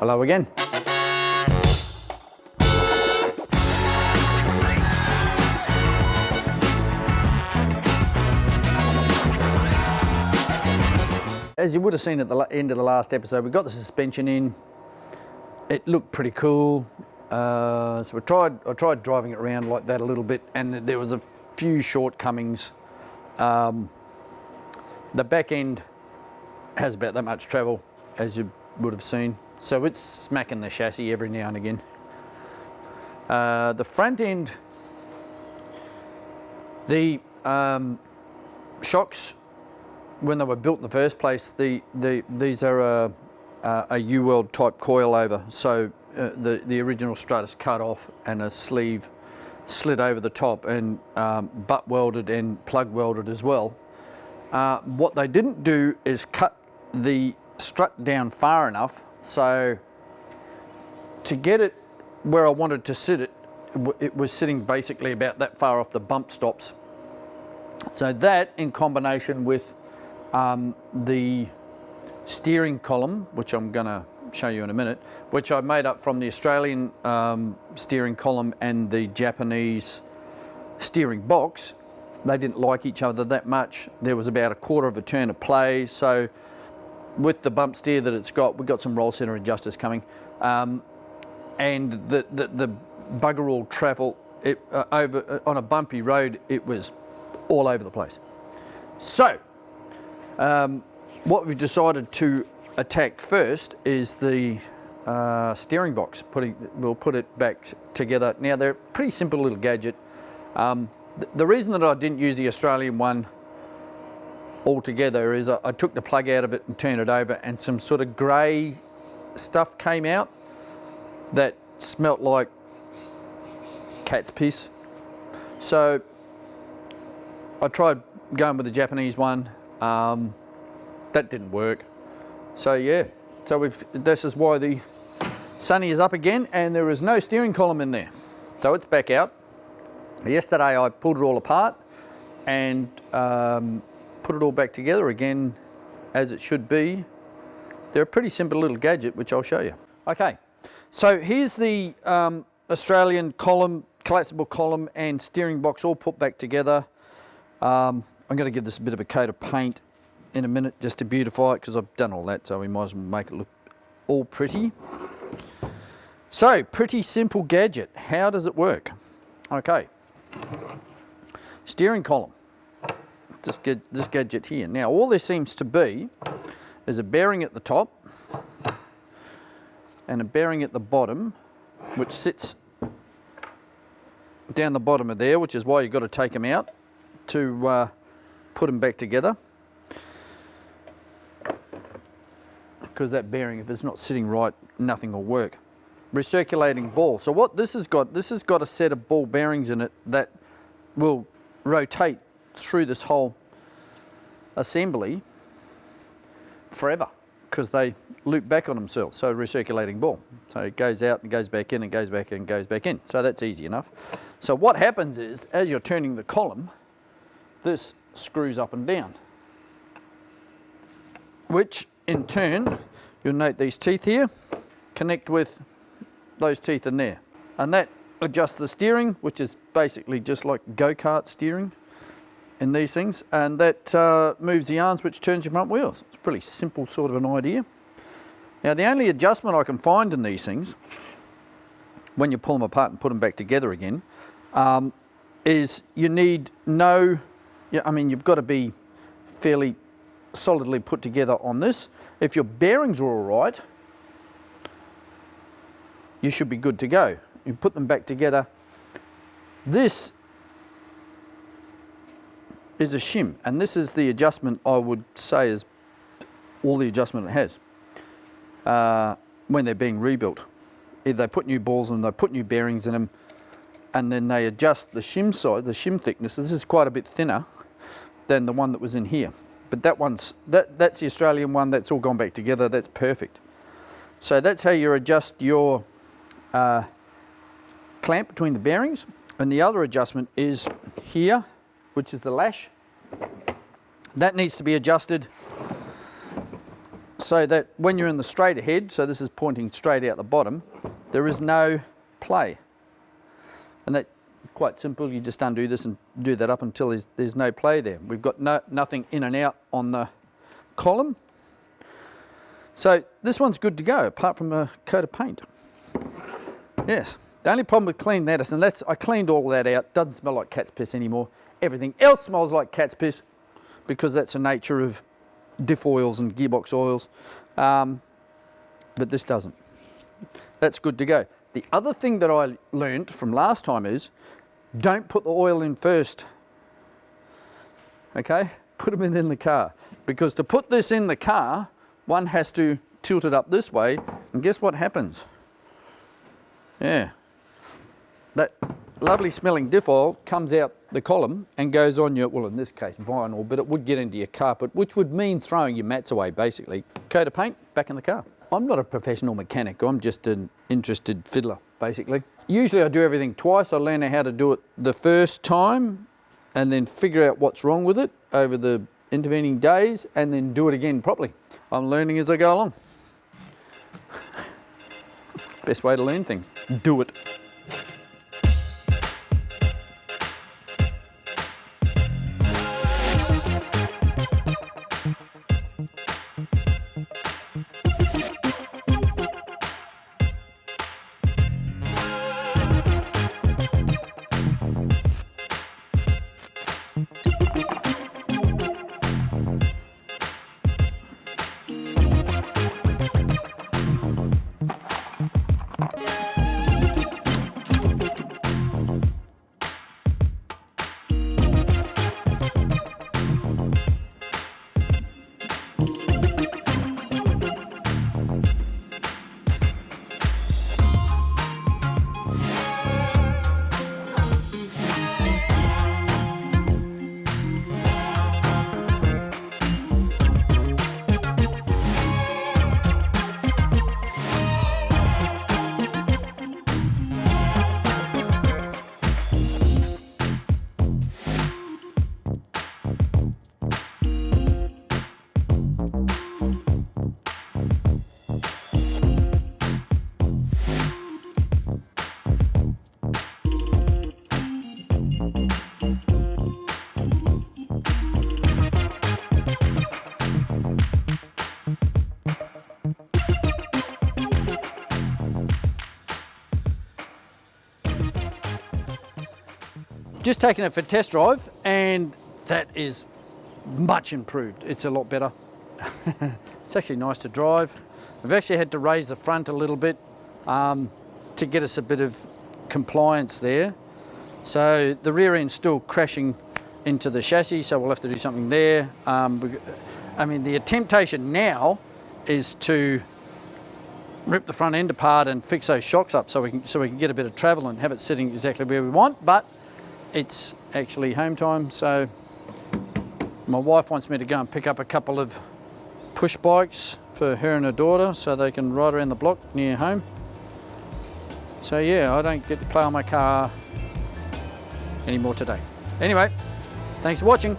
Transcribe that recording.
Hello again. As you would have seen at the end of the last episode, we got the suspension in. It looked pretty cool. So I tried driving it around like that a little bit, and there was a few shortcomings. The back end has about that much travel, as you would have seen. So it's smacking the chassis every now and again. The front end, the shocks, when they were built in the first place, these are a U-weld type coilover. So the original strut is cut off and a sleeve slid over the top and butt welded and plug welded as well. What they didn't do is cut the strut down far enough so to get it where I wanted to sit it, it was sitting basically about that far off the bump stops. So that, in combination with the steering column, which I'm going to show you in a minute, which I made up from the Australian steering column and the Japanese steering box. They didn't like each other that much. There was about a quarter of a turn of play. So with the bump steer that it's got, we've got some roll center adjusters coming, and the bugger all travel over on a bumpy road. It was all over the place. So what we've decided to attack first is the steering box. We'll put it back together. Now, they're a pretty simple little gadget. The reason that I didn't use the Australian one altogether is I took the plug out of it and turned it over, and some sort of grey stuff came out that smelt like cat's piss. So I tried going with the Japanese one. That didn't work. So yeah, this is why the Sunny is up again, and there is no steering column in there. So it's back out. Yesterday I pulled it all apart and put it all back together again as it should be. They're a pretty simple little gadget, which I'll show you. Okay, so here's the Australian column, collapsible column and steering box all put back together. I'm going to give this a bit of a coat of paint in a minute just to beautify it, because I've done all that, so we might as well make it look all pretty. So, pretty simple gadget. How does it work? Okay. Steering column. Just get this gadget here. Now, all there seems to be is a bearing at the top and a bearing at the bottom, which sits down the bottom of there, which is why you've got to take them out to put them back together. Because that bearing, if it's not sitting right, nothing will work. Recirculating ball. So what this has got a set of ball bearings in it that will rotate through this whole assembly forever, because they loop back on themselves. So recirculating ball. So it goes out and goes back in and goes back in and goes back in. So that's easy enough. So what happens is, as you're turning the column, this screws up and down, which in turn, you'll note these teeth here connect with those teeth in there, and that adjusts the steering, which is basically just like go-kart steering in these things, and that moves the arms, which turns your front wheels. It's a pretty simple sort of an idea. Now, the only adjustment I can find in these things, when you pull them apart and put them back together again, is you need you've got to be fairly solidly put together on this. If your bearings are all right, you should be good to go. You put them back together. This is a shim, and this is the adjustment I would say is all the adjustment it has when they're being rebuilt. If they put new balls in them, they put new bearings in them, and then they adjust the shim size, the shim thickness. This is quite a bit thinner than the one that was in here. But that's the Australian one. That's all gone back together. That's perfect. So that's how you adjust your clamp between the bearings. And the other adjustment is here, which is the lash. That needs to be adjusted so that when you're in the straight ahead, so this is pointing straight out the bottom, there is no play. And that, quite simple, you just undo this and do that up until there's no play there. We've got nothing in and out on the column. So this one's good to go, apart from a coat of paint. Yes, the only problem with cleaning that is, and I cleaned all that out, doesn't smell like cat's piss anymore. Everything else smells like cat's piss because that's the nature of diff oils and gearbox oils, but this doesn't. That's good to go. The other thing that I learned from last time is, don't put the oil in first, okay? Put them in the car, because to put this in the car, one has to tilt it up this way, and guess what happens? Yeah, that lovely smelling diff oil comes out the column and goes on your, well in this case vinyl, but it would get into your carpet, which would mean throwing your mats away basically. Coat of paint, back in the car. I'm not a professional mechanic, I'm just an interested fiddler basically. Usually I do everything twice. I learn how to do it the first time and then figure out what's wrong with it over the intervening days and then do it again properly. I'm learning as I go along. Best way to learn things, do it. Just taken it for a test drive and that is much improved. It's a lot better. It's actually nice to drive. We've actually had to raise the front a little bit to get us a bit of compliance there. So the rear end's still crashing into the chassis, so we'll have to do something there. I mean, the temptation now is to rip the front end apart and fix those shocks up so we can get a bit of travel and have it sitting exactly where we want, but it's actually home time, so my wife wants me to go and pick up a couple of push bikes for her and her daughter so they can ride around the block near home. So yeah, I don't get to play on my car anymore today. Anyway, thanks for watching.